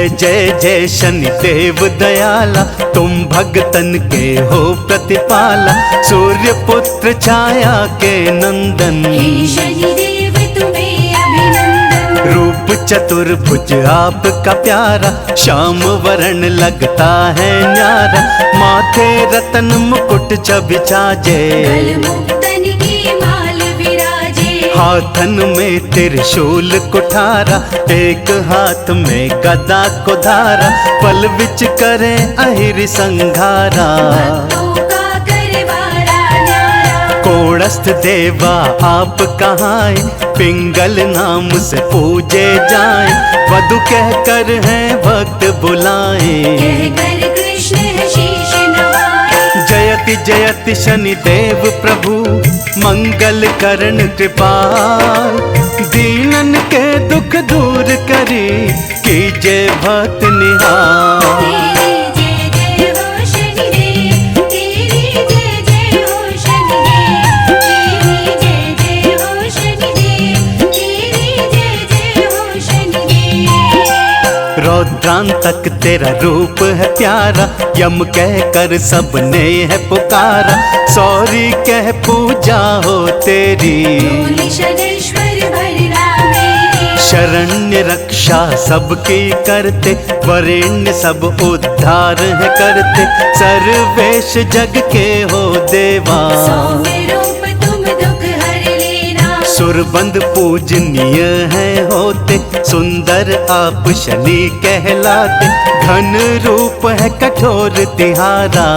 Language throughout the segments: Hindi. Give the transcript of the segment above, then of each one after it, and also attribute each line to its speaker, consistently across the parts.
Speaker 1: जय जय जय शनिदेव दयाला, तुम भगतन के हो प्रतिपाला। सूर्य पुत्र छाया के नंदन,
Speaker 2: हे शनिदेव तुम्हें अभिनंदन।
Speaker 1: रूप चतुर्भुज आपका प्यारा, श्याम वर्ण लगता है न्यारा। माथे रतन मुकुट छबिछाजे,
Speaker 2: मुक्तन की माल विराजे।
Speaker 1: हाथन में त्रिशूल कुठारा, एक हाथ में गदा को धारा। पल विच करे अहिर संघारा, कोणस्थ देवा आप कहाँ, पिंगल नाम से पूजे जाए। वधु कह कर हैं भक्त बुलाए,
Speaker 2: कहकर कृष्ण शीश नवाए।
Speaker 1: जयति जयति शनिदेव प्रभु, मंगल करण कृपाल। दीनन के दुख दूर करी, कीजे भक्त निहाल। रौद्रांतक तेरा रूप है प्यारा, यम कह कर सबने है पुकारा। सौरी कह पूजा हो तेरी, शरण्य रक्षा सबकी करते। वरेण्य सब उद्धार है करते, सर्वेश जग के हो देवा। सुरबंद पूजनीय है होते, सुंदर आप शनि कहलाते। घन रूप है कठोर तिहारा,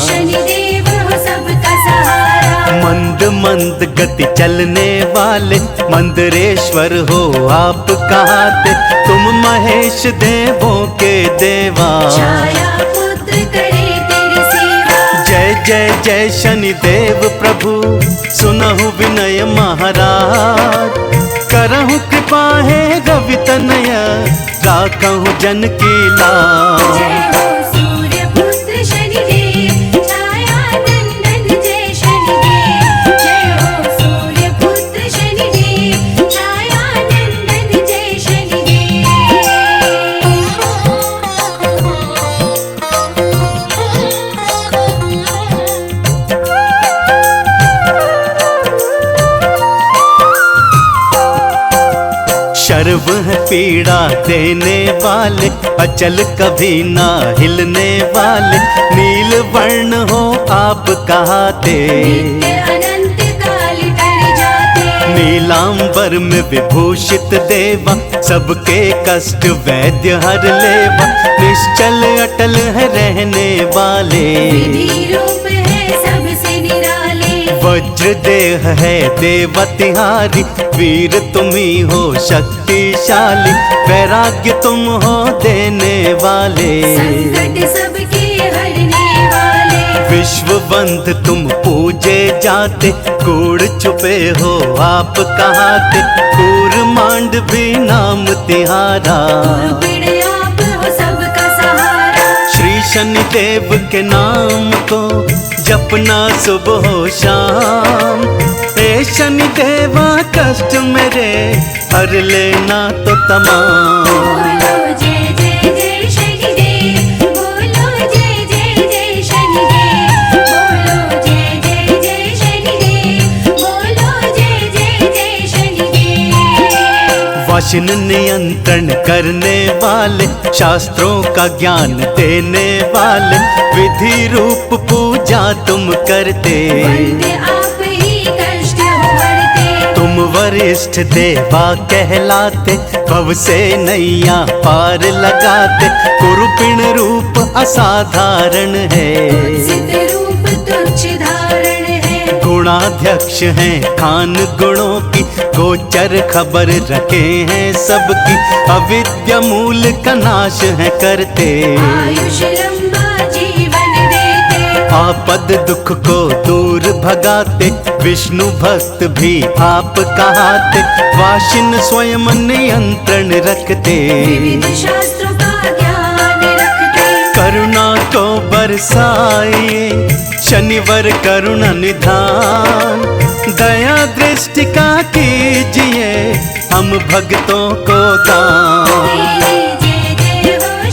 Speaker 2: शनिदेव हो सबका सहारा।
Speaker 1: मंद मंद गति चलने वाले, मंदरेश्वर हो आप कहाते। तुम महेश देवों के देवा,
Speaker 2: छाया पुत्र करे तेरी सेवा।
Speaker 1: जय जय जय शनिदेव प्रभु, सुनहु विनय महाराज। करहु कृपा है रवि तनय, राखहु जन की लाज।
Speaker 2: जय हो सूर्य पुत्र शनिदेव, छाया नंदन जय शनिदेव। जय हो सूर्य पुत्र शनिदेव, छाया नंदन जय शनिदेव।
Speaker 1: शर्व है पीड़ा देने वाले, अचल कभी ना हिलने वाले। नील वर्ण हो आप कहाते,
Speaker 2: अनंत काल कर जाते।
Speaker 1: नीलांबर में विभूषित देवा, सबके कष्ट वैद्य हर लेवा। निश्चल अटल है रहने वाले,
Speaker 2: विधि रूप है सबसे निराले।
Speaker 1: वज्र देह है देव तिहारी, वीर तुम ही हो शक्तिशाली। वैराग्य तुम हो देने वाले,
Speaker 2: संकट सबके हरने वाले।
Speaker 1: विश्व बंध तुम पूजे जाते, कूड़ छुपे हो आप कहाते। कूर मांड भी नाम तिहारा,
Speaker 2: आप हो सबका सहारा।
Speaker 1: श्री शनिदेव के नाम को जपना सुबह हो शाम। हे शनिदेवा कष्ट मेरे हर लेना तो तमाम।
Speaker 2: बोलो जय जय जय शनिदेव, बोलो जय जय जय शनिदेव। बोलो जय जय जय शनिदेव, बोलो जय जय जय शनिदेव।
Speaker 1: वाशिन नियंत्रण करने वाले, शास्त्रों का ज्ञान देने वाले। विधि रूप पूजा तुम करते,
Speaker 2: आप ही कष्ट हरते।
Speaker 1: तुम वरिष्ठ देवा कहलाते। भव से नैया पार लगाते, कुरूपिण रूप असाधारण है।
Speaker 2: रूप तुच्छ धारण है,
Speaker 1: गुणाध्यक्ष हैं खान गुणों की। गोचर खबर रखे हैं सबकी, अविद्या मूल का नाश है करते।
Speaker 2: आयुष लंबा जीवन देते,
Speaker 1: आपद दुख को दूर भगाते। विष्णु भक्त भी आप कहाते, वाशिन स्वयं नियंत्रण रखते।
Speaker 2: विविध शास्त्रों का ज्ञान रखते,
Speaker 1: करुणा को बरसाइए शनिवर करुणा निधान। दया दृष्टि का कीजिए हम भक्तों को दान।
Speaker 2: जय जय हो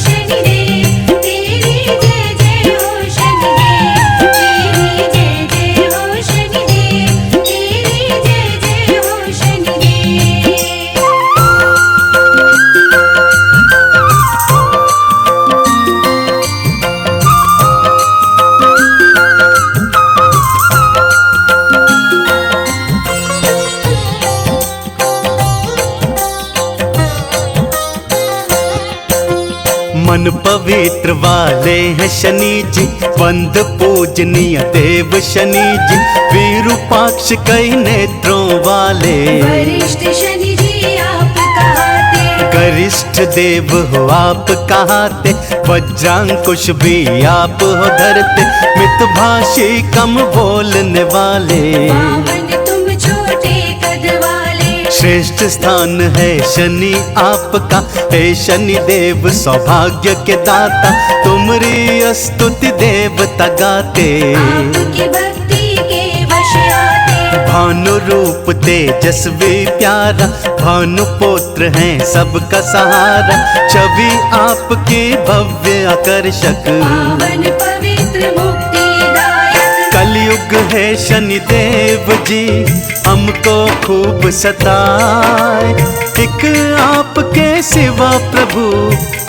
Speaker 1: मन पवित्र वाले हैं शनि जी, बंद पूजनीय देव शनि जी, विरूपाक्ष कई नेत्रों वाले।
Speaker 2: वरिष्ठ शनि जी आप कहाते,
Speaker 1: गरिष्ठ देव हो आप कहाते, वज्रांकुश भी आप हो धरते, मितभाषी कम बोलने वाले।
Speaker 2: वामन तुम छोटे कद वाले,
Speaker 1: श्रेष्ठ स्थान है शनि आपका, हे शनि देव सौभाग्य के दाता, तुमरी स्तुति देवता गाते।
Speaker 2: आपकी भक्ति के वश आते,
Speaker 1: भानु रूप तेजस्वी प्यारा, भानु पुत्र हैं सबका सहारा, छवि आपकी भव्य आकर्षक।
Speaker 2: पावन पवित्र मुक्तिदायक,
Speaker 1: कलयुग है शनि देव जी, हमको खूब सताए, एक आपके सिवा प्रभु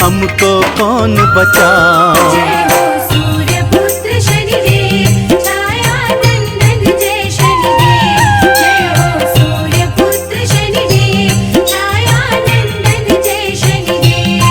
Speaker 1: हमको कौन बचाए।
Speaker 2: जय हो सूर्य पुत्र शनिदेव, छाया नंदन जय शनिदेव। जय हो सूर्य पुत्र शनिदेव, छाया नंदन जय शनिदेव।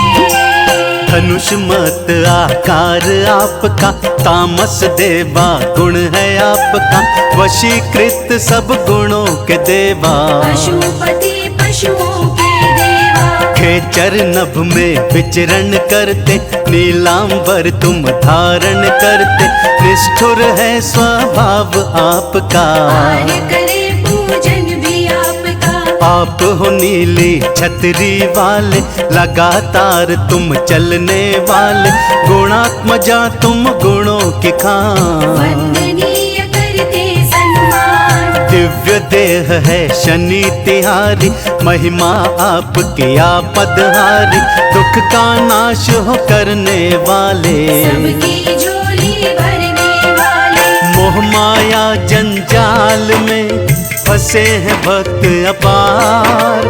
Speaker 1: धनुष मत आकार आपका, तामस देवा गुण है आपका, वशीकृत सब गुणों के देवा।
Speaker 2: पशुपति पशुओं के देवा,
Speaker 1: खेचर नभ में विचरण करते, नीलांबर तुम धारण करते, निष्ठुर है स्वभाव आपका।
Speaker 2: आर्य करे पूजन भी आपका,
Speaker 1: आप हो नीली छतरी वाले, लगातार तुम चलने वाले, गुणात्मजा तुम गुणों के खान।
Speaker 2: वंदनीय करते सम्मान,
Speaker 1: दिव्य देह है शनि तिहारी, महिमा आपकी आपदहारी, दुख का नाश हो करने वाले।
Speaker 2: सबकी झोली भरने वाले,
Speaker 1: मोह माया जंजाल में फंसे हैं भक्त अपार,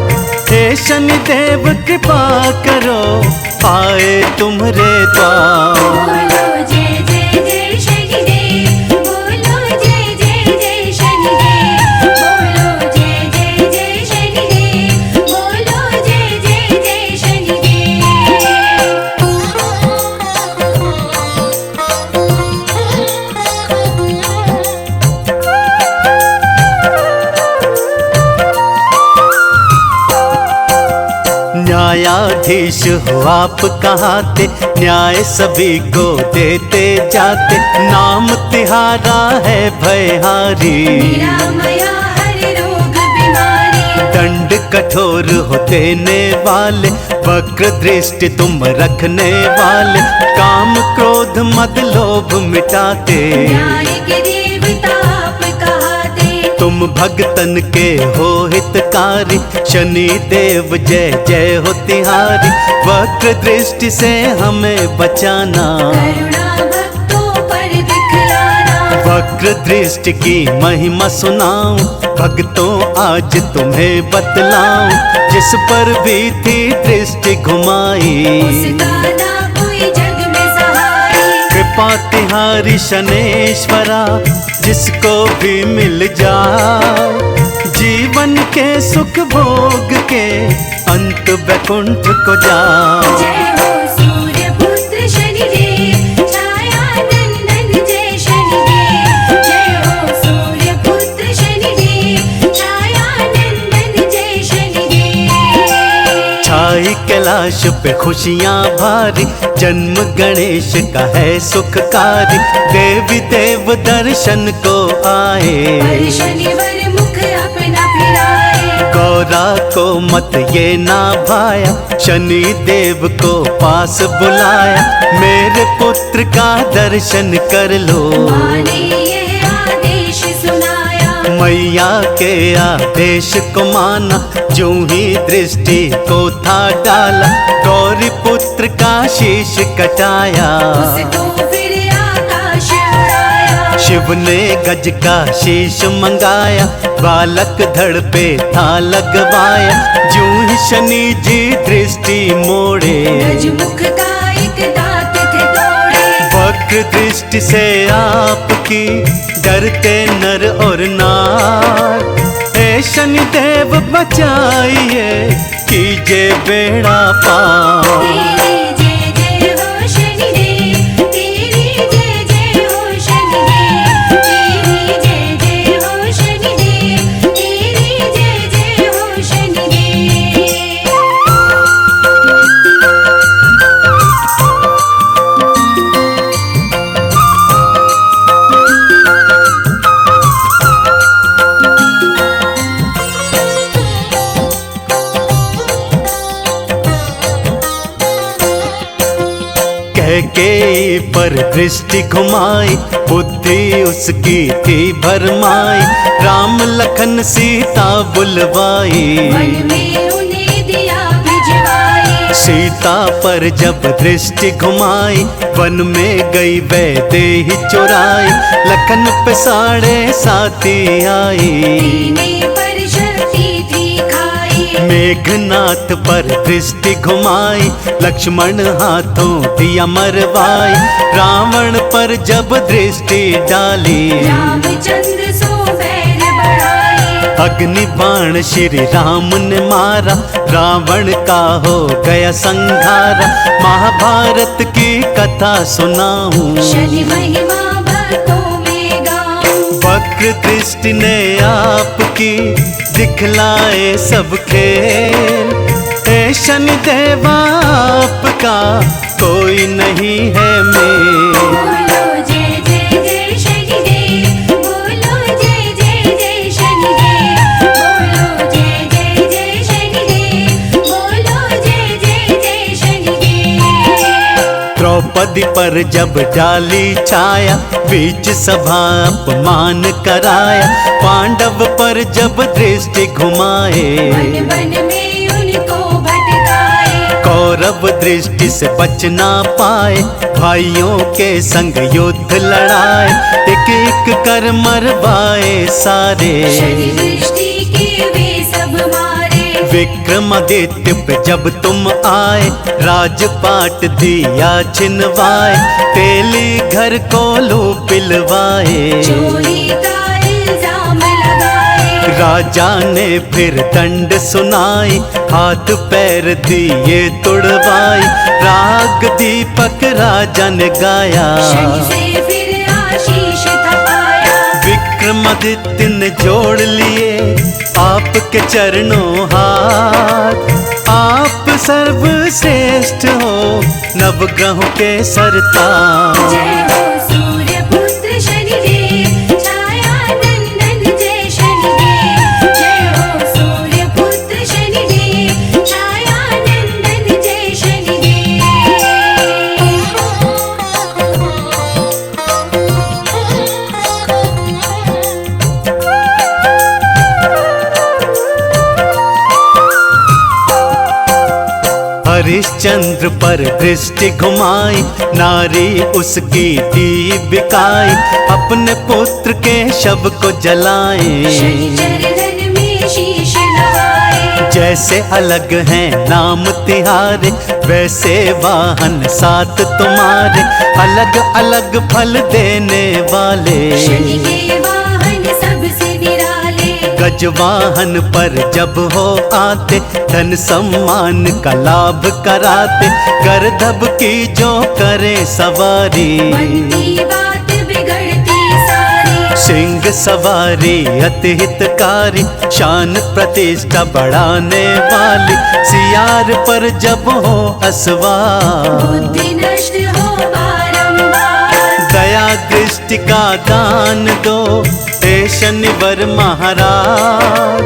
Speaker 1: हे शनि देव कृपा करो आए तुम्हारे द्वार।
Speaker 2: बोलो जय जय जय शनिदेव, बोलो जय जय जय शनिदेव, बोलो जय जय जय शनिदेव, बोलो जय जय जय शनिदेव।
Speaker 1: न्यायाधीश हो आप कहाते, न्याय सभी को देते जाते, नाम तिहारा है भयहारी।
Speaker 2: निरामया हर रोग बीमारी,
Speaker 1: दंड कठोर हो देने वाले, वक्र दृष्टि तुम रखने वाले, काम क्रोध मद लोभ मिटाते।
Speaker 2: न्याय के देवता आप कहाते,
Speaker 1: तुम भगतन के हो हितकारी, शनि देव जय जय हो तिहारी, वक्र दृष्टि से हमें बचाना।
Speaker 2: करुणा भक्तों पर दिखलाना,
Speaker 1: वक्र दृष्टि की महिमा सुनाऊं, भक्तों आज तुम्हें बतलाऊं, जिस पर भी थी दृष्टि घुमाई।
Speaker 2: उसका ना कोई जग में सहाय।
Speaker 1: कृपा तिहारी शनेश्वरा, जिसको भी मिल जाए, जीवन के सुख भोग के अंत बैकुंठ को जाए।
Speaker 2: जय हो सूर्य पुत्र शनिदेव, छाया नंदन जय शनिदेव। जय हो सूर्य पुत्र शनिदेव, छाया नंदन जय शनिदेव।
Speaker 1: छाई कैलाश पे खुशियाँ भारी, जन्म गणेश का है सुखकारी, देवी देव दर्शन को आए।
Speaker 2: हर शनिवार मुख अपना फिराए,
Speaker 1: गौरा को मत ये ना भाया, शनि देव को पास बुलाया, मेरे पुत्र का दर्शन कर लो।
Speaker 2: माने ये आदेश सुनाया,
Speaker 1: मैया के आदेश को माना, जो ही दृष्टि को था डाला, गौरी पुत्र का शीश कटाया।
Speaker 2: उसको फिर आकाश उड़ाया,
Speaker 1: शिव ने गज का शीश मंगाया, बालक धड़ पे था लगवाया, जो ही शनि जी दृष्टि मोड़े,
Speaker 2: गजमुख का एक दांत थे तोड़े।
Speaker 1: वक्र दृष्टि से आपकी डरते नर और नार, हे शनि देव बचाइए कीजिए बेड़ा पार।
Speaker 2: तेरी जय जय
Speaker 1: कैकेयी पर दृष्टि घुमाई, बुद्धि उसकी थी भरमाई, राम लखन सीता बुलवाई,
Speaker 2: वन में उन्हें दिया भिजवाई।
Speaker 1: सीता पर जब दृष्टि घुमाई, वन में गई वैदेही चुराई, लखन पे 7.5 आई,
Speaker 2: सीने पर शक्ति थी खाई।
Speaker 1: मेघनाथ पर दृष्टि घुमाई, लक्ष्मण हाथों दिया मरवाई, रावण पर जब दृष्टि डाली,
Speaker 2: रामचंद्र सो बैर बढ़ाई।
Speaker 1: अग्नि बाण श्री राम ने मारा, रावण का हो गया संहारा, महाभारत की कथा सुनाऊं,
Speaker 2: शनि महिमा भक्तों में गाऊं।
Speaker 1: वक्र दृष्टि ने आपकी दिखलाए सब खेल, हे शनि देवा आपका कोई नहीं है मेल।
Speaker 2: बोलो जय जय जय शनिदेव, बोलो जय जय जय शनिदेव, बोलो जय जय जय शनिदेव, बोलो जय जय जय शनिदेव।
Speaker 1: द्रौपदी पर जब डाली छाया, बीच सभा अपमान कराया, पांडव पर जब दृष्टि घुमाए,
Speaker 2: वन वन में उनको भटकाए।
Speaker 1: कौरव दृष्टि से बच ना पाए, भाइयों के संग युद्ध लड़ाए, एक एक कर मरवाए सारे,
Speaker 2: शनि दृष्टि के वे सब मारे।
Speaker 1: विक्रमादित्य पे जब तुम आए, राजपाट दिया छिनवाए, तेली घर को लो पिलवाए,
Speaker 2: चोरी का इल्जाम लगाए।
Speaker 1: राजा ने फिर दंड सुनाई, हाथ पैर दिए तुड़वाई, राग दीपक राजा ने गाया,
Speaker 2: शनि से फिर आशीष थपाया।
Speaker 1: विक्रमादित्य ने जोड़ लिए आपके चरणों हाथ, आप सर्वश्रेष्ठ हो नवग्रहों के सरताज।
Speaker 2: जय हो सूर्य पुत्र शनिदेव, छाया नंदन जय शनिदेव। जय हो सूर्य पुत्र शनिदेव, छाया नंदन जय शनिदेव।
Speaker 1: हरिश्चंद्र पर दृष्टि घुमाई, नारी उसकी दी बिकाई, अपने पुत्र के शव को जलाए,
Speaker 2: शनि चरणन में शीश नवाए।
Speaker 1: जैसे अलग हैं नाम तिहारे, वैसे वाहन साथ तुम्हारे, अलग अलग फल देने वाले,
Speaker 2: शनि के वाहन सबसे निराले।
Speaker 1: गजवाहन पर जब हो आते, धन सम्मान का लाभ कराते, गर्दभ की जो करे सवारी,
Speaker 2: बनती बात बिगड़ती सारी।
Speaker 1: सिंह सवारी अति हितकारी, शान प्रतिष्ठा बढ़ाने वाली, सियार पर जब हो असवार,
Speaker 2: बुद्धि नष्ट हो बारंबार।
Speaker 1: दया दृष्टि का दान दो हे शनिवर महाराज,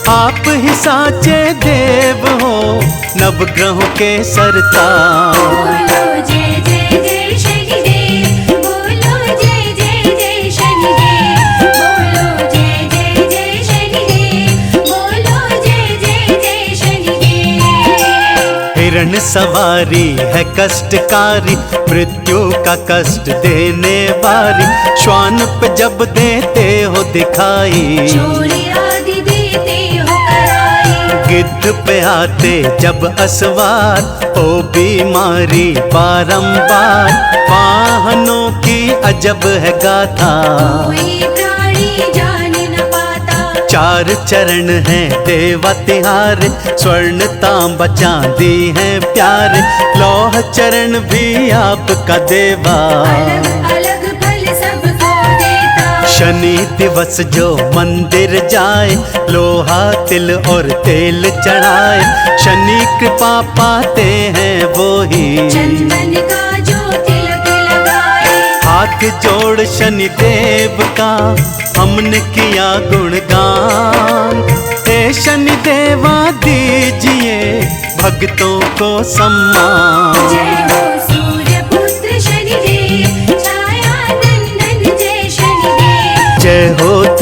Speaker 1: आप ही साचे देव हो नवग्रहों के सरताज।
Speaker 2: बोलो जय जय जय शनिदेव, बोलो जय जय जय शनिदेव, बोलो जय जय जय शनिदेव, बोलो जय जय जय शनिदेव।
Speaker 1: हिरण सवारी है कष्टकारी, मृत्यु का कष्ट देने वाली, श्वान पे जब देते हो दिखाई,
Speaker 2: चोरी आदि देते हो कराई।
Speaker 1: गिद्ध पे आते जब असवार, हो बीमारी बारंबार, वाहनों की अजब है गाथा,
Speaker 2: कोई प्राणी जान न पाता।
Speaker 1: 4 चरण हैं देवा तिहारे, स्वर्ण तांबा चांदी है प्यारे, लौह चरण भी आपका देवा,
Speaker 2: अलग अलग फल सबको देता।
Speaker 1: शनि दिवस जो मंदिर जाए, लोहा तिल और तेल चढ़ाए, शनि कृपा पाते हैं वो ही,
Speaker 2: चंदन का जो तिलक लगाए।
Speaker 1: हाथ जोड़ शनि देव का हमने किया गुणगान, हे शनि देवा दीजिए भक्तों को सम्मान।
Speaker 2: जय हो सूर्य पुत्र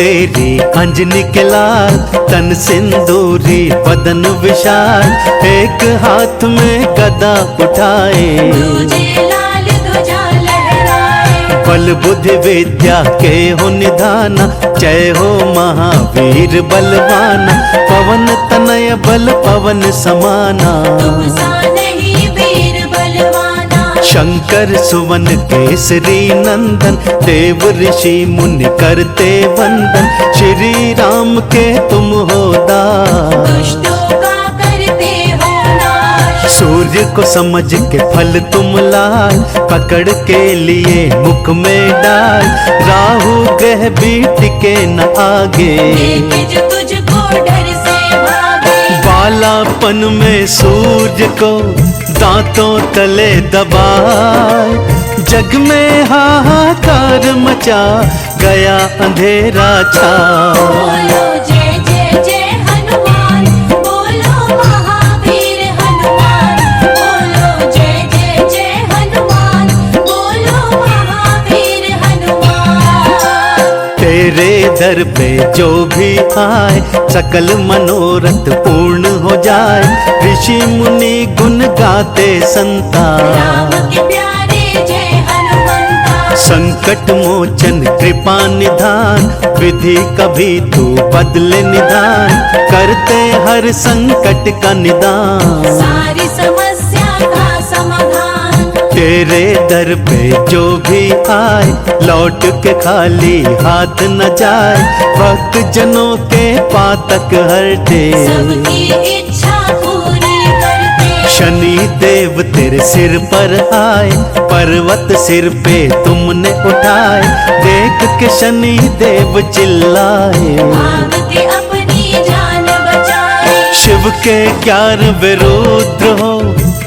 Speaker 1: तेरी अंजनी के लाल, तन सिंदूरी बदन विशाल, एक हाथ में गदा उठाए,
Speaker 2: दूजे लाल ध्वजा लहराए।
Speaker 1: बल बुद्धि विद्या के हो निधाना, जय हो महावीर बलवाना, पवन तनय बल पवन समाना,
Speaker 2: तुम सा नहीं वीर बलवाना।
Speaker 1: शंकर सुवन केसरी नंदन, देव ऋषि मुनि करते वंदन, श्री राम के तुम हो दास,
Speaker 2: दुष्टों का करते हो नाश।
Speaker 1: सूर्य को समझ के फल तुम लाल, पकड़ के लिए मुख में डाल, राहु ग्रह भी टिके न आगे,
Speaker 2: देखे जो तुझको डर से भागे।
Speaker 1: बालापन में सूर्य को दांतों तले दबाए, जग में हाहाकार मचा गया अंधेरा छा।
Speaker 2: बोलो जय जय जय हनुमान, बोलो महावीर हनुमान, बोलो जय जय जय हनुमान, बोलो महावीर हनुमान।
Speaker 1: तेरे दर पे जो भी आए, सकल मनोरथ पूर्ण हो जाए, ऋषि मुनि गुण गाते संता,
Speaker 2: राम के प्यारे जय हनुमंता।
Speaker 1: संकट मोचन कृपा निधान, विधि कभी तू बदले निदान, करते हर संकट का निदान,
Speaker 2: सारी समस्या का समाधान।
Speaker 1: तेरे दर पे जो भी आए, लौट के खाली हाथ न जाए, भक्त जनों के पातक हरते,
Speaker 2: सबकी इच्छा पूरी करते।
Speaker 1: शनि देव तेरे सिर पर आए, पर्वत सिर पे तुमने उठाए, देख के शनि देव चिल्लाए,
Speaker 2: भाग के अपनी जान बचाए।
Speaker 1: शिव के 11 रुद्र हो,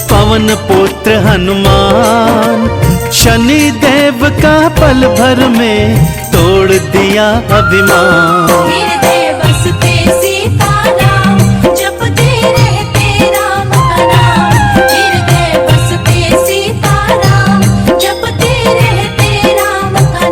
Speaker 1: पवन पुत्र हनुमान, शनि देव का पल भर में तोड़ दिया अभिमान।
Speaker 2: हृदय बसते सीताराम, जपते रहते राम का नाम। हृदय बसते सीताराम, जपते रहते राम का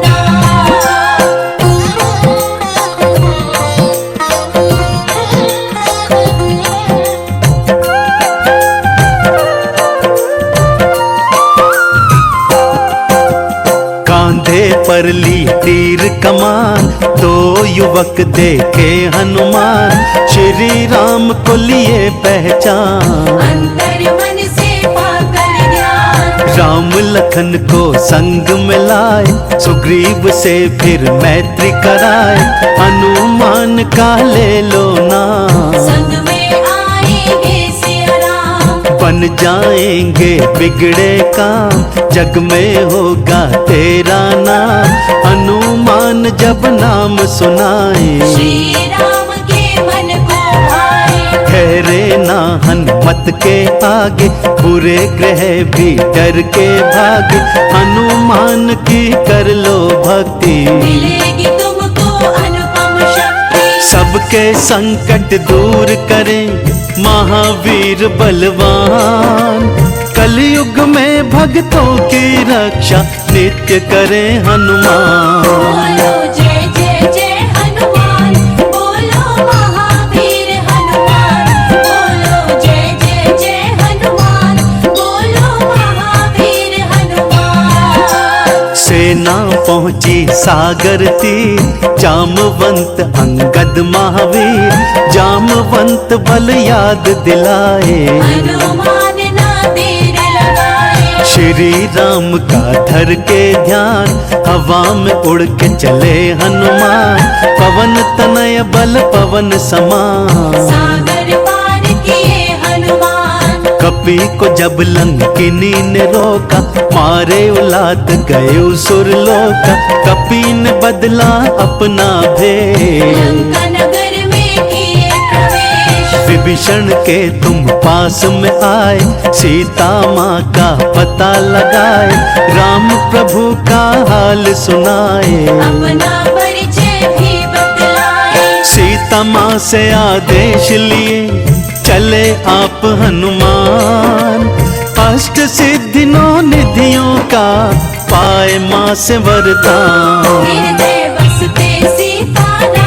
Speaker 1: कांधे पर ली तीर कमान, दो युवक देखे हनुमान, श्री राम को लिए पहचान,
Speaker 2: अंतर मन से पाकर ज्ञान।
Speaker 1: राम लखन को संग में लाए, सुग्रीव से फिर मैत्री कराए, हनुमान का ले लो नाम,
Speaker 2: संग में आएंगे सिया राम।
Speaker 1: बन जाएंगे बिगड़े काम, जग में होगा तेरा नाम, हनुमान जब नाम सुनाए,
Speaker 2: श्री राम के मन को भाए।
Speaker 1: ठहरे ना हनुमत के आगे, बुरे ग्रह भी डर के भागे, हनुमान की कर लो भक्ति,
Speaker 2: मिलेगी तुमको अनुपम शक्ति।
Speaker 1: सबके संकट दूर करें महावीर बलवान, कलयुग में भक्तों की रक्षा नित्य करें हनुमान।
Speaker 2: बोलो जय जय जय हनुमान, बोलो महावीर हनुमान, बोलो जय जय जय हनुमान, बोलो महावीर हनुमान।
Speaker 1: सेना पहुंची सागर तीर, जामवंत अंगद महावीर, जामवंत बल याद दिलाए,
Speaker 2: हनुमान ना देर लगाए।
Speaker 1: श्री राम का धर के ध्यान, हवा में उड़ के चले हनुमान, पवन तनय बल पवन समान,
Speaker 2: सागर पार किए हनुमान।
Speaker 1: कपि को जब लंकिनी ने रोका, मारे उलात गए सुर लोका, कपि ने बदला अपना भेष,
Speaker 2: लंका नगर में किए प्रवेश।
Speaker 1: विभीषण के तुम पास में आए, सीता माँ का पता लगाए, राम प्रभु का हाल सुनाए,
Speaker 2: अपना परिचय भी बतलाए।
Speaker 1: सीता माँ से आदेश लिए चले आप हनुमान, अष्ट सिद्धि नौ निधियों का पाए माँ से वरदान।
Speaker 2: हृदय बसते सीताराम,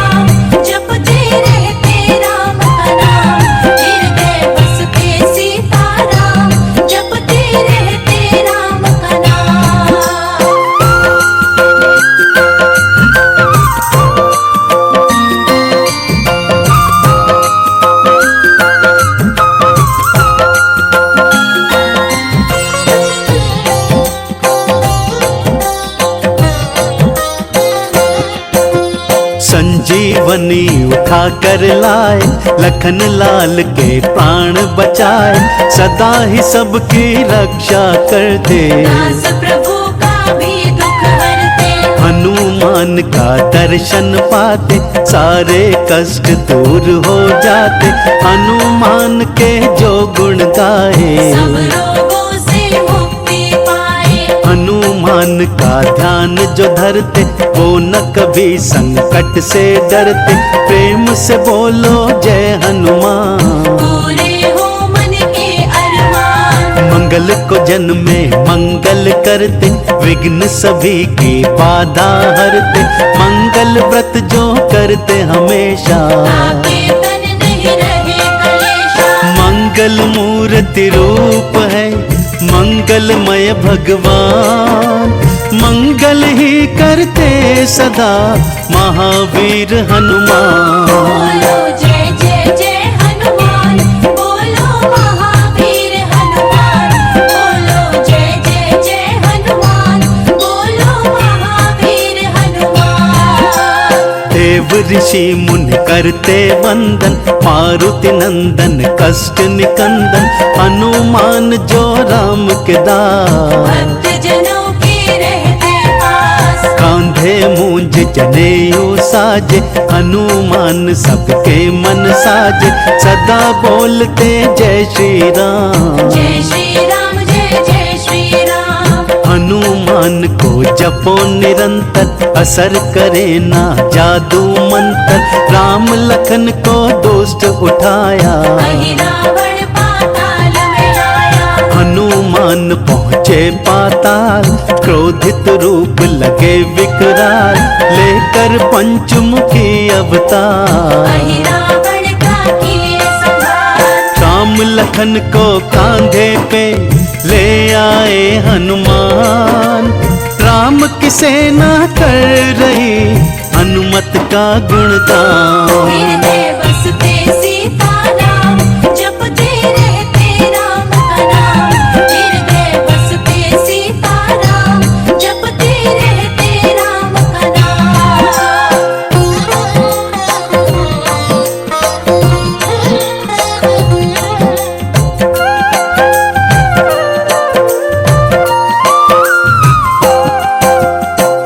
Speaker 1: संजीवनी उठा कर लाए, लखन लाल के प्राण बचाए, सदा ही सबकी रक्षा करते।
Speaker 2: दास प्रभु का भी दुख हरते,
Speaker 1: हनुमान का दर्शन पाते, सारे कष्ट दूर हो जाते। हनुमान के जो गुण गाए,
Speaker 2: सब रोगों से मुक्ति पाए।
Speaker 1: हनुमान का ध्यान जो धरते, वो न कभी संकट से डरते। प्रेम से बोलो जय हनुमान,
Speaker 2: पूरे हो मन के अरमान।
Speaker 1: मंगल को जन्म में मंगल करते, विघ्न सभी की बाधा हरते। मंगल व्रत जो करते हमेशा,
Speaker 2: आपके तन नहीं रहे कलेशा।
Speaker 1: मंगल मूर्ति रूप है मंगलमय भगवान। मंगल ही करते सदा महावीर हनुमान।
Speaker 2: बोलो जय जय जय हनुमान, बोलो महावीर हनुमान। बोलो जय जय जय हनुमान, बोलो महावीर हनुमान।
Speaker 1: देव ऋषि मुनि करते वंदन, मारुति नंदन कष्ट निकंदन। हनुमान जो राम के दास,
Speaker 2: भक्त जनों के रहते पास।
Speaker 1: कांधे मूंज जनेऊ साजे, हनुमान सबके मन साजे। सदा बोलते जय श्री राम,
Speaker 2: जय श्री राम, जय जय श्री राम।
Speaker 1: हनुमान को जपो निरंतर, असर करे ना जादू मंत्र। राम लखन को दुष्ट उठाया,
Speaker 2: वही रावण पाताल में आया।
Speaker 1: हनुमान पहुँचे पाताल, क्रोधित रूप लगे विकराल। लेकर पंचमुखी अवतार,
Speaker 2: वही रावण का किए संहार।
Speaker 1: राम लखन को कांधे पे ले आए हनुमान। राम की सेना कर रही हनुमत का गुणगान।
Speaker 2: हृदय बसते सीताराम, जपते रहते राम का नाम। हृदय बसते सीताराम, जपते रहते राम का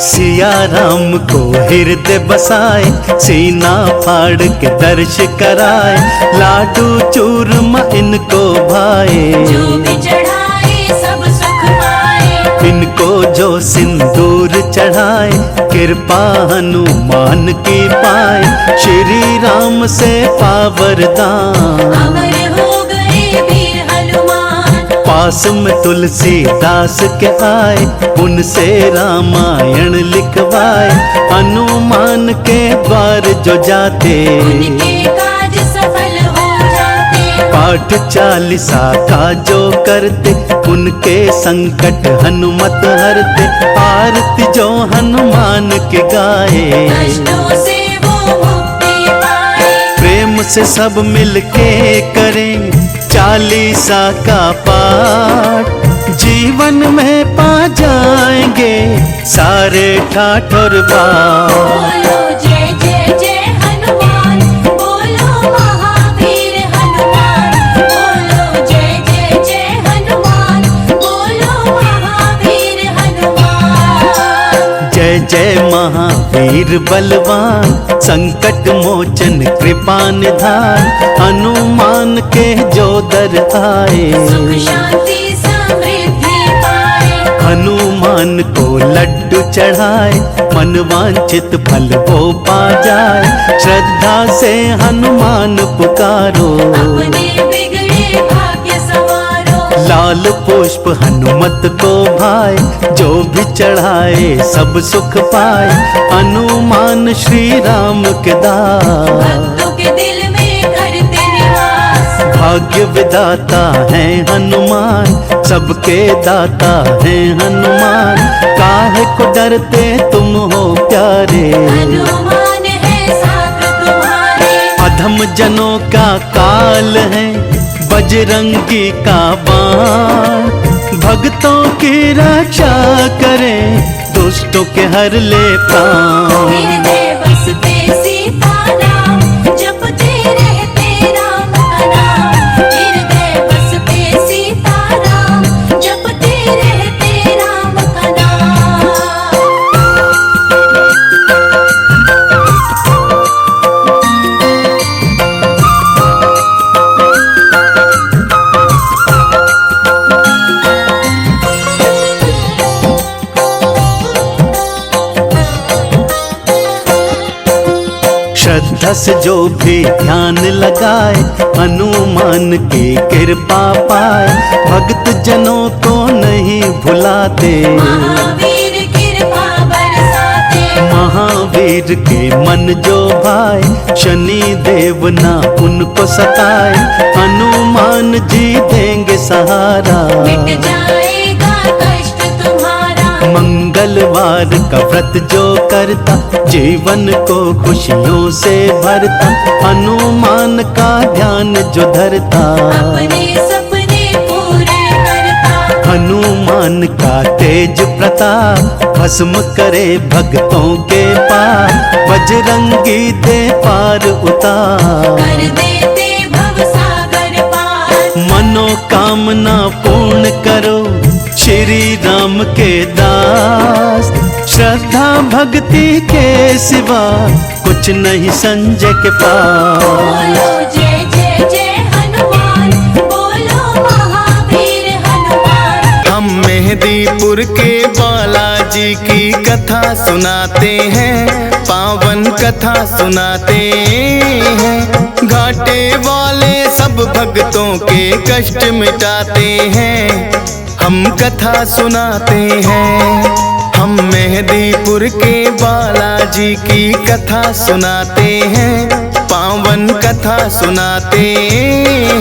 Speaker 1: सिया राम को हृदय बसाए, सीना फाड़ के दर्श कराए। लाडू चूरमा इनको भाए,
Speaker 2: जो भी चढ़ाए सब सुख पाए।
Speaker 1: इनको जो सिंदूर चढ़ाए, कृपा हनुमान की पाए। श्री राम से पावरदान,
Speaker 2: अमर हो गए वीर हनुमान।
Speaker 1: पास में तुलसीदास के आए, उनसे रामायण लिखवाए। हनुमान के द्वार जो जाते,
Speaker 2: उनके काज सफल हो जाते।
Speaker 1: पाठ चालीसा का जो करते, उनके संकट हनुमत हरते। आरती जो हनुमान के गाए,
Speaker 2: कष्टों से वो मुक्ति पाए।
Speaker 1: प्रेम से सब मिलके करें चालीसा का पाठ। जीवन में पा जाएंगे सारे ठाठ और बाट।
Speaker 2: बोलो जय जय जय हनुमान, बोलो महावीर हनुमान। बोलो जय जय जय हनुमान, बोलो महावीर हनुमान।
Speaker 1: जय जय महावीर बलवान, संकट मोचन कृपा निधान। हनुमान के जो दर आए,
Speaker 2: सुख शांति समृद्धि पाए।
Speaker 1: हनुमान को लड्डू चढ़ाए। मन वांछित फल वो पा जाए। श्रद्धा से हनुमान पुकारो,
Speaker 2: अपने बिगड़े भाग्य संवारो।
Speaker 1: लाल पुष्प हनुमत को भाए। जो भी चढ़ाए सब सुख पाए। हनुमान श्री राम के दास,
Speaker 2: भक्तों के दिल में करते निवास।
Speaker 1: भाग्य विदाता है हनुमान, सबके दाता है हनुमान। काहे को डरते तुम हो प्यारे,
Speaker 2: हनुमान है साथ तुम्हारे।
Speaker 1: अधम जनों का काल है बजरंगी का बाण। भक्तों की रक्षा करे, दुष्टों के हर ले प्राण।
Speaker 2: हृदय बसते सीता
Speaker 1: श्रद्धा से जो भी ध्यान लगाए हनुमान की कृपा पाए। भक्त जनों को नहीं भुलाते,
Speaker 2: महावीर कृपा बरसाते।
Speaker 1: महावीर के मन जो भाए शनि देव ना उनको सताए। हनुमान जी देंगे सहारा,
Speaker 2: मिट जाएगा कष्ट तुम्हारा।
Speaker 1: मंगलवार का व्रत जो करता जीवन को खुशियों से भरता। हनुमान का ध्यान जो धरता
Speaker 2: अपने सपने पूरे करता।
Speaker 1: हनुमान का तेज प्रताप भस्म करे भक्तों के पार। बजरंगी दे पार उतार,
Speaker 2: कर देते भवसागर पार।
Speaker 1: मनोकामना पूर्ण करो श्री राम के दास। श्रद्धा भक्ति के सिवा कुछ नहीं संजय के पास।
Speaker 2: बोलो जय जय जय हनुमान, बोलो महावीर हनुमान।
Speaker 3: हम मेहदीपुर के बालाजी की कथा सुनाते हैं, पावन कथा सुनाते हैं। घाटे वाले सब भक्तों के कष्ट मिटाते हैं, हम कथा सुनाते हैं। हम मेहदीपुर के बालाजी की कथा सुनाते हैं, पावन कथा सुनाते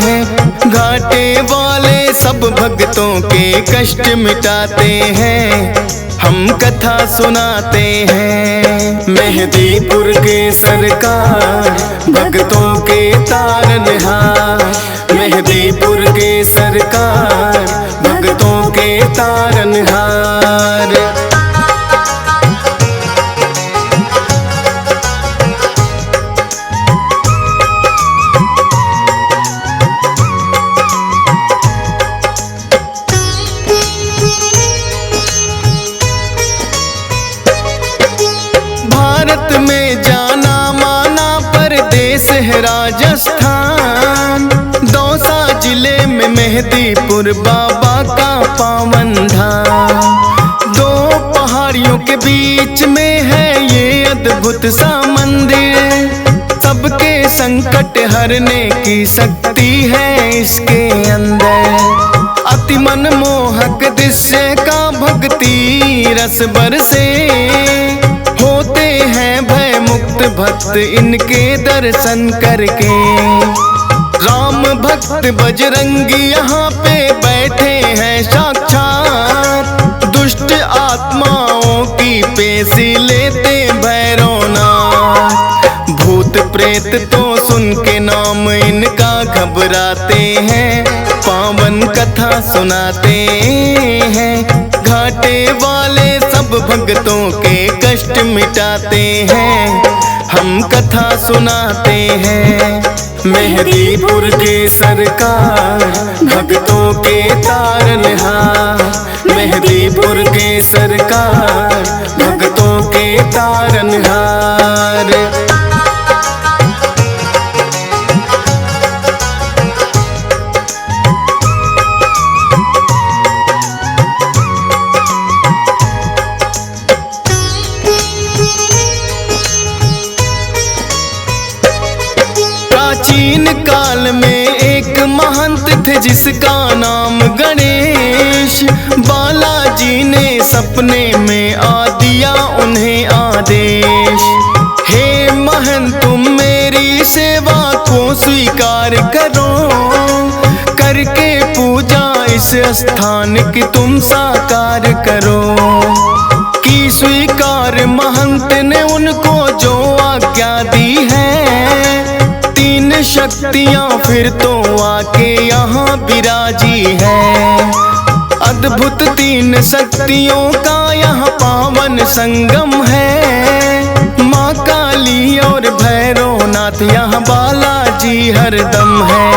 Speaker 3: हैं। घाटे वाले सब भक्तों के कष्ट मिटाते हैं, हम कथा सुनाते हैं। मेहदीपुर के सरकार भक्तों के तारनहार। मेहदीपुर के सरकार भक्तों के तारनहार। भारत में जाना माना परदेश है राजस्थान। दौसा जिले में मेहदीपुर बाबा का पावन धाम। दो पहाड़ियों के बीच में है ये अद्भुत सा मंदिर। सबके संकट हरने की शक्ति है इसके अंदर। अति मनमोहक दृश्य का भक्ति रस बरसे। होते हैं भय मुक्त भक्त इनके दर्शन करके। राम भक्त बजरंगी यहाँ पे बैठे हैं साक्षात। दुष्ट आत्माओं की पेशी लेते भैरवनाथ। भूत प्रेत तो सुन के नाम इनका घबराते हैं। पावन कथा सुनाते हैं, घाटे वाले सब भक्तों के कष्ट मिटाते हैं, हम कथा सुनाते हैं। मेहदीपुर के सरकार भक्तों के तारनहार। मेहदीपुर के सरकार भक्तों के तारनहार। प्राचीन काल में एक महंत थे जिसका नाम गणेश। बालाजी ने सपने में आ दिया उन्हें आदेश। हे महंत तुम मेरी सेवा को स्वीकार करो। करके पूजा इस स्थान की तुम साकार करो। की स्वीकार महंत ने उनको जो आज्ञा दी है। तीन शक्तियां फिर तो आके यहाँ विराजी है। अद्भुत तीन शक्तियों का यहाँ पावन संगम है। माँ काली और भैरवनाथ यहाँ बालाजी हरदम है।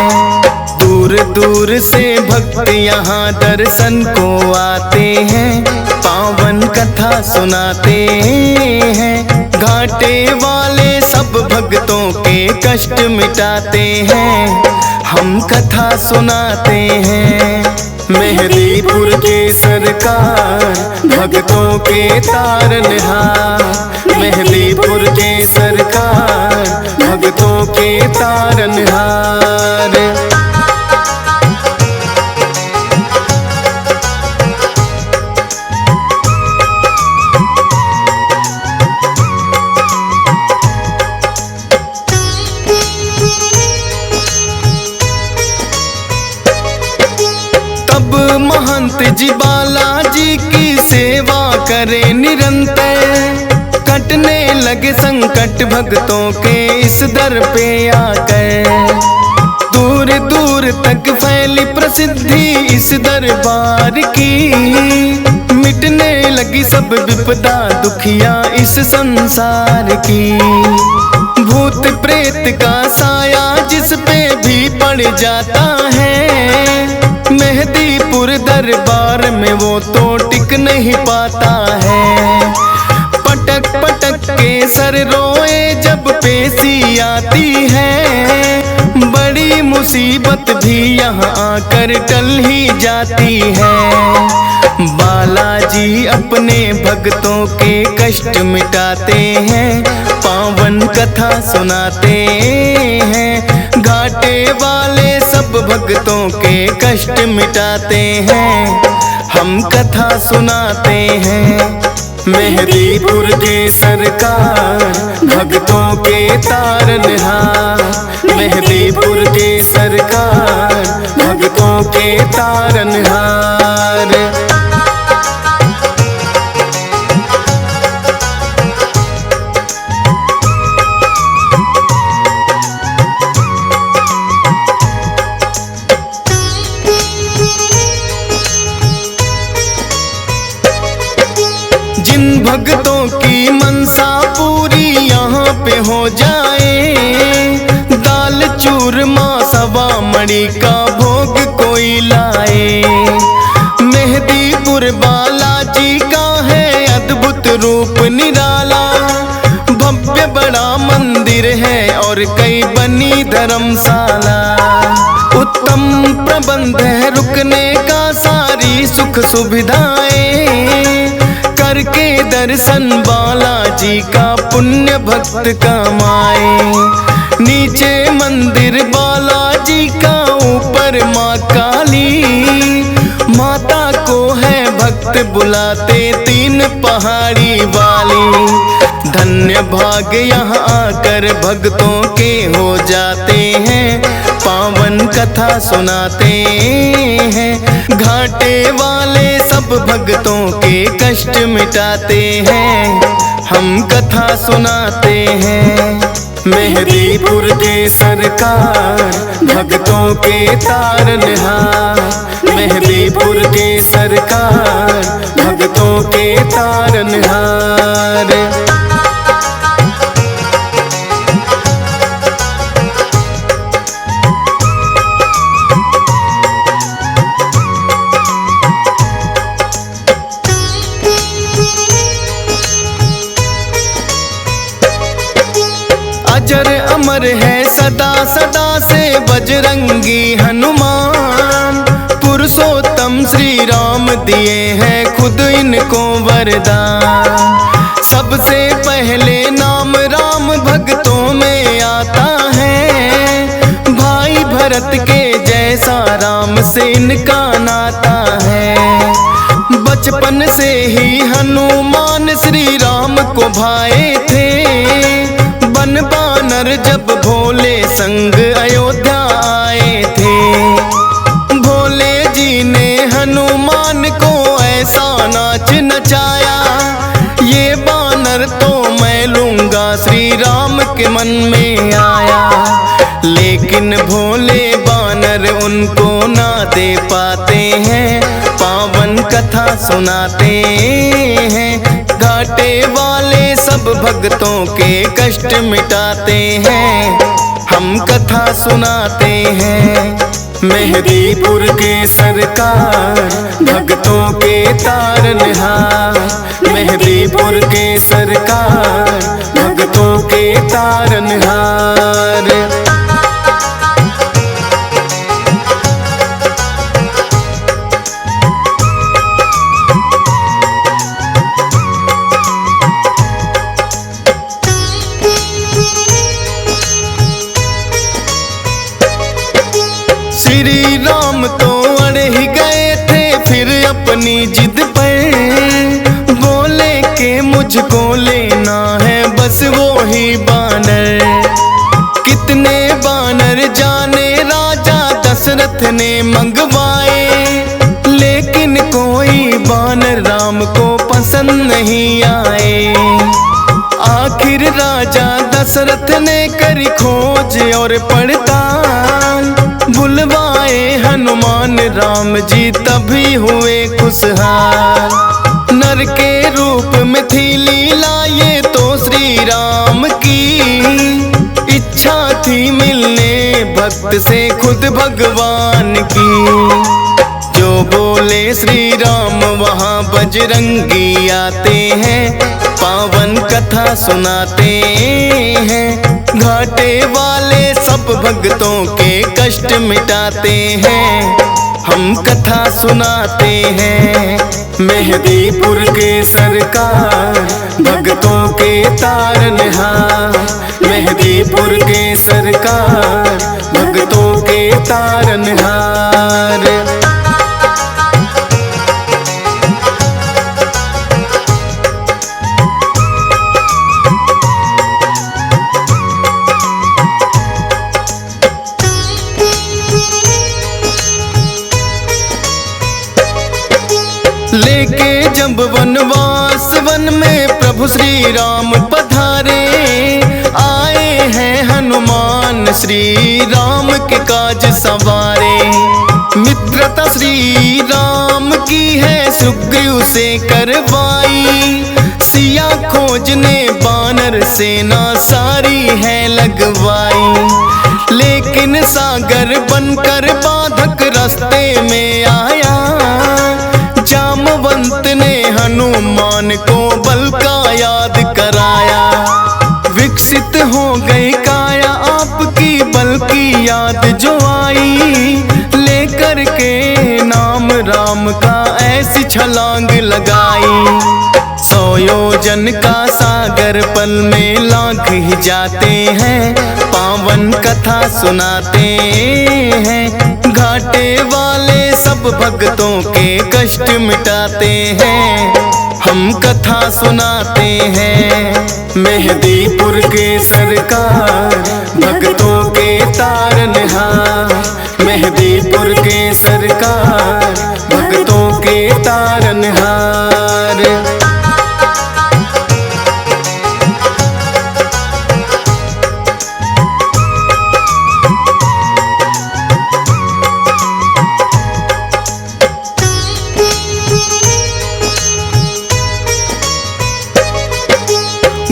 Speaker 3: दूर दूर से भक्त यहाँ दर्शन को आते हैं। पावन कथा सुनाते हैं, घाटे वाले सब भक्तों के कष्ट मिटाते हैं, हम कथा सुनाते हैं। मेहदीपुर के सरकार भक्तों के तारनहार। मेहंदीपुर के सरकार भक्तों के तारनहार। तब महंत जी बालाजी की सेवा करे निरंतर। कटने लगे संकट भक्तों के इस दर पे आकर। दूर दूर तक फैली प्रसिद्धि इस दरबार की। मिटने लगी सब विपदा दुखिया इस संसार की। भूत प्रेत का साया जिस पे भी पड़ जाता है। मेहंदीपुर दरबार में वो तो टिक नहीं पाता है। पटक पटक के सर रोए जब पेशी आती है। बड़ी मुसीबत भी यहाँ आकर टल ही जाती है। बालाजी अपने भक्तों के कष्ट मिटाते हैं। पावन कथा सुनाते हैं। घाटे वाले सब भक्तों के कष्ट मिटाते हैं। हम कथा सुनाते हैं। मेहंदीपुर के सरकार भक्तों के तारनहार। मेहंदीपुर के सरकार भक्तों के तारनहार। जिन भक्तों की मनसा पूरी यहाँ पे हो जाए। दाल चूरमा सवा मणि का भोग कोई लाए। मेहंदीपुर बालाजी का है अद्भुत रूप निराला। भव्य बड़ा मंदिर है और कई बनी धर्मशाला। उत्तम प्रबंध है रुकने का सारी सुख सुविधाएं। करके दर्शन बालाजी का पुण्य भक्त कमाए। नीचे मंदिर बालाजी का ऊपर माँ काली। माता को है भक्त बुलाते तीन पहाड़ी वाली। धन्य भाग यहाँ आकर भक्तों के हो जाते हैं। पावन कथा सुनाते हैं। घाटे वाले सब भक्तों के कष्ट मिटाते हैं। हम कथा सुनाते हैं। मेहंदीपुर के सरकार भक्तों के तारनहार। मेहंदीपुर के सरकार भक्तों के तारनहार। अजर अमर है सदा सदा से बजरंगी हनुमान। पुरुषोत्तम श्री राम दिए हैं खुद इनको वरदान। सबसे पहले नाम राम भक्तों में आता है। भाई भरत के जैसा राम से इनका नाता है। बचपन से ही हनुमान श्री राम को भाए थे। बन बानर जब भोले संग अयोध्या आए थे। भोले जी ने हनुमान को ऐसा नाच नचाया। ये बानर तो मैं लूंगा श्री राम के मन में आया। लेकिन भोले बानर उनको ना दे पाते हैं। पावन कथा सुनाते हैं। घाटे वाले सब भक्तों के कष्ट मिटाते हैं। हम कथा सुनाते हैं। मेहंदीपुर के सरकार भक्तों के तारनहार। मेहंदीपुर के सरकार भक्तों के तारनहार। बोले कि मुझको लेना है बस वो ही बानर। कितने बानर जाने राजा दशरथ ने मंगवाए, लेकिन कोई बानर राम को पसंद नहीं आए। आखिर राजा दशरथ ने करी खोज और पड़ताल, बुलवाए हनुमान राम जी तभी हुए खुशहाल। नर के रूप में थी लीला ये तो श्री राम की, इच्छा थी मिलने भक्त से खुद भगवान की। जो बोले श्री राम वहाँ बजरंगी आते हैं, पावन कथा सुनाते हैं। घाटे वाले सब भक्तों के कष्ट मिटाते हैं, हम कथा सुनाते हैं। मेहदीपुर के सरकार भक्तों के तारनहार, मेहदीपुर के सरकार भक्तों के तारनहार। लेके जब वनवास वन में प्रभु श्री राम पधारे, आए हैं हनुमान श्री राम के काज सवारे। मित्रता श्री राम की है सुग्रीव से करवाई, सिया खोजने बानर सेना सारी है लगवाई। लेकिन सागर बनकर बाधक रास्ते में आया, जामवंत ने हनुमान को बल का याद कराया। विकसित हो गई काया आपकी बल की याद जो आई, लेकर के नाम राम का ऐसी छलांग लगाई। 100 योजन का सागर पल में लांघ ही जाते हैं, पावन कथा सुनाते हैं। घाटे वाले सब भक्तों के कष्ट मिटाते हैं, हम कथा सुनाते हैं। मेहदीपुर के सरकार भक्तों के तारनहार, मेहदीपुर के सरकार भक्तों के तारनहार।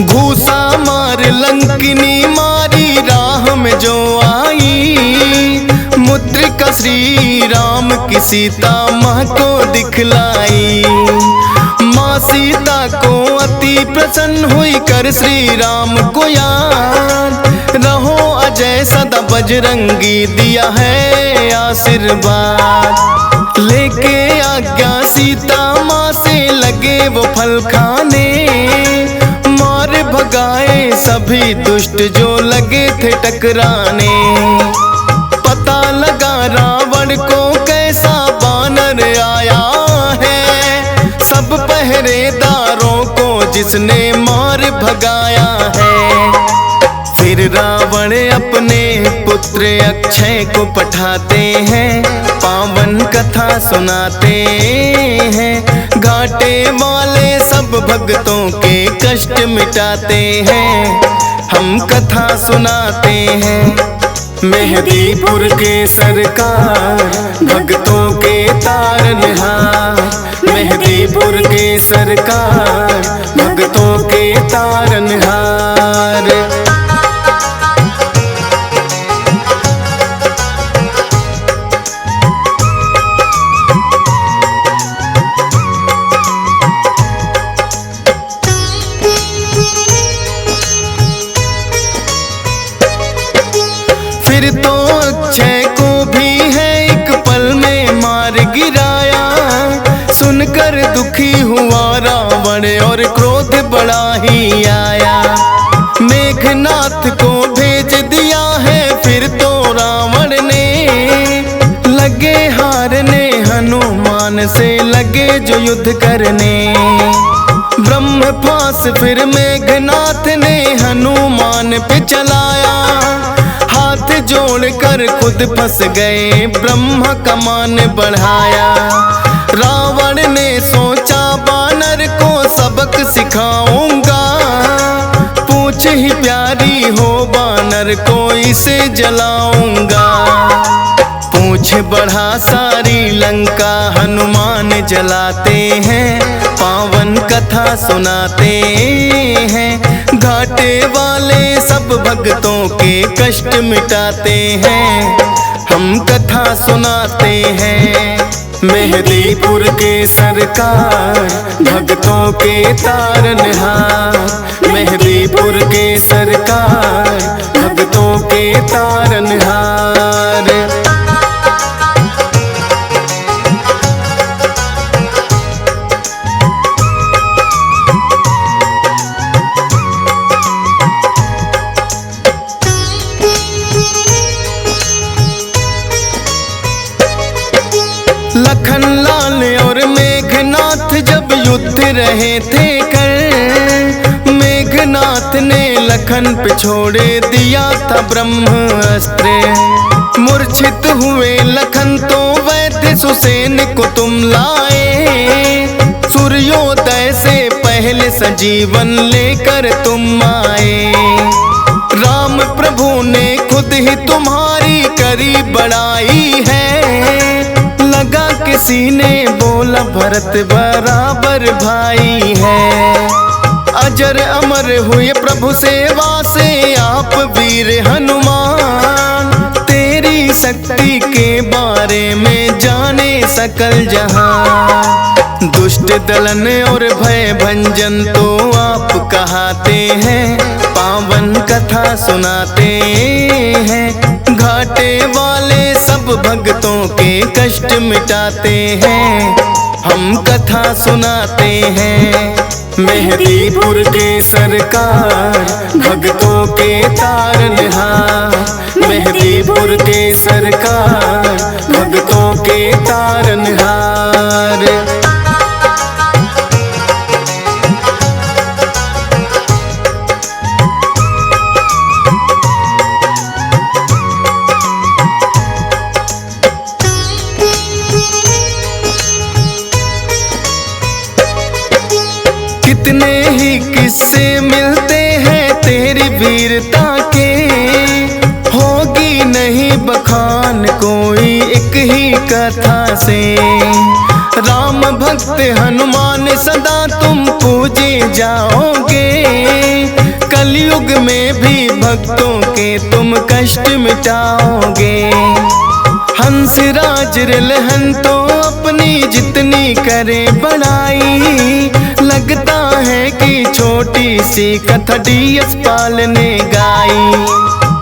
Speaker 3: घूसा मार लंकिनी मारी राह में जो आई, मुद्रिका श्री राम की सीता माँ को दिखलाई। माँ सीता को अति प्रसन्न हुई कर श्री राम को याद, रहो अजय सदा बजरंगी दिया है आशीर्वाद। लेके आज्ञा सीता माँ से लगे वो फल खाने, मार भगाए सभी दुष्ट जो लगे थे टकराने। पता लगा रावण को कैसा बानर आया है, सब पहरेदारों को जिसने मार भगाया है। फिर रावण अपने पुत्र अक्षय को पठाते हैं, पावन कथा सुनाते हैं। घाटे वाले सब भक्तों के कष्ट मिटाते हैं, हम कथा सुनाते हैं। मेहदीपुर के सरकार भक्तों के तारनहार, मेहदीपुर के सरकार भक्तों के तारनहार। फिर तो अक्षय को भी है एक पल में मार गिराया, सुनकर दुखी हुआ रावण और क्रोध बड़ा ही आया। मेघनाथ को भेज दिया है फिर तो रावण ने, लगे हारने हनुमान से लगे जो युद्ध करने। ब्रह्म फांस फिर मेघनाथ ने हनुमान पे चलाया, हाथ जोड़कर खुद फंस गए ब्रह्मा कमान बढ़ाया। रावण ने सोचा बानर को सबक सिखाऊंगा, पूछ ही प्यारी हो बानर को इसे जलाऊंगा। पूछ बढ़ा सारी लंका हनुमान जलाते हैं, पावन कथा सुनाते हैं। घाटे वाले सब भक्तों के कष्ट मिटाते हैं, हम कथा सुनाते हैं। मेहदीपुर के सरकार भक्तों के तारनहार, मेहदीपुर के सरकार भक्तों के तारनहार। लखन लाल और मेघनाथ जब युद्ध रहे थे कर, मेघनाथ ने लखन पे छोड़े दिया था ब्रह्मास्त्र। मूर्छित हुए लखन तो वैद्य सुसेन को तुम लाए, सूर्योदय से पहले सजीवन लेकर तुम आए। राम प्रभु ने खुद ही तुम्हारी करी बड़ाई है, लगा किसी ने बोला भरत बराबर भाई है। अजर अमर हुए प्रभु सेवा से आप वीर हनुमान, तेरी शक्ति के बारे में जाने सकल जहां। दुष्ट दलन और भय भंजन तो आप कहाते हैं, पावन कथा सुनाते हैं। घाटे वाले सब भक्तों के कष्ट मिटाते हैं, हम कथा सुनाते हैं। मेहदीपुर के सरकार भक्तों के तारनहार, मेहदीपुर के सरकार भक्तों के तारनहार। कितने ही किस्से मिलते हैं तेरी वीरता के, होगी नहीं बखान कोई एक ही कथा से। राम भक्त हनुमान सदा तुम पूजे जाओगे, कलयुग में भी भक्तों के तुम कष्ट मिटाओगे। हंस राज रिलहन तो अपनी जितनी करे बड़ाई, लगता है कि छोटी सी कथा डीएस पाल ने गाई।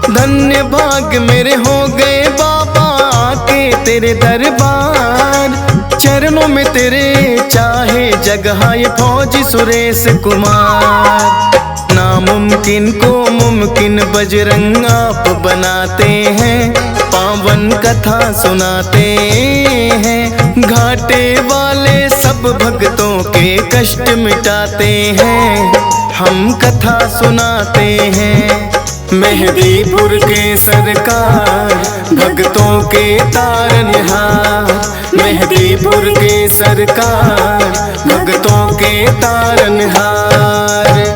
Speaker 3: धन्य भाग मेरे हो गए बाबा आके तेरे दरबार, चरणों में तेरे चाहे जगह ये फौजी सुरेश कुमार। नामुमकिन को मुमकिन बजरंग आप बनाते हैं, पावन कथा सुनाते हैं। घाटे वाले सब भक्तों के कष्ट मिटाते हैं, हम कथा सुनाते हैं। मेहदीपुर के सरकार भक्तों के तारनहार, मेहदीपुर के सरकार भक्तों के तारनहार।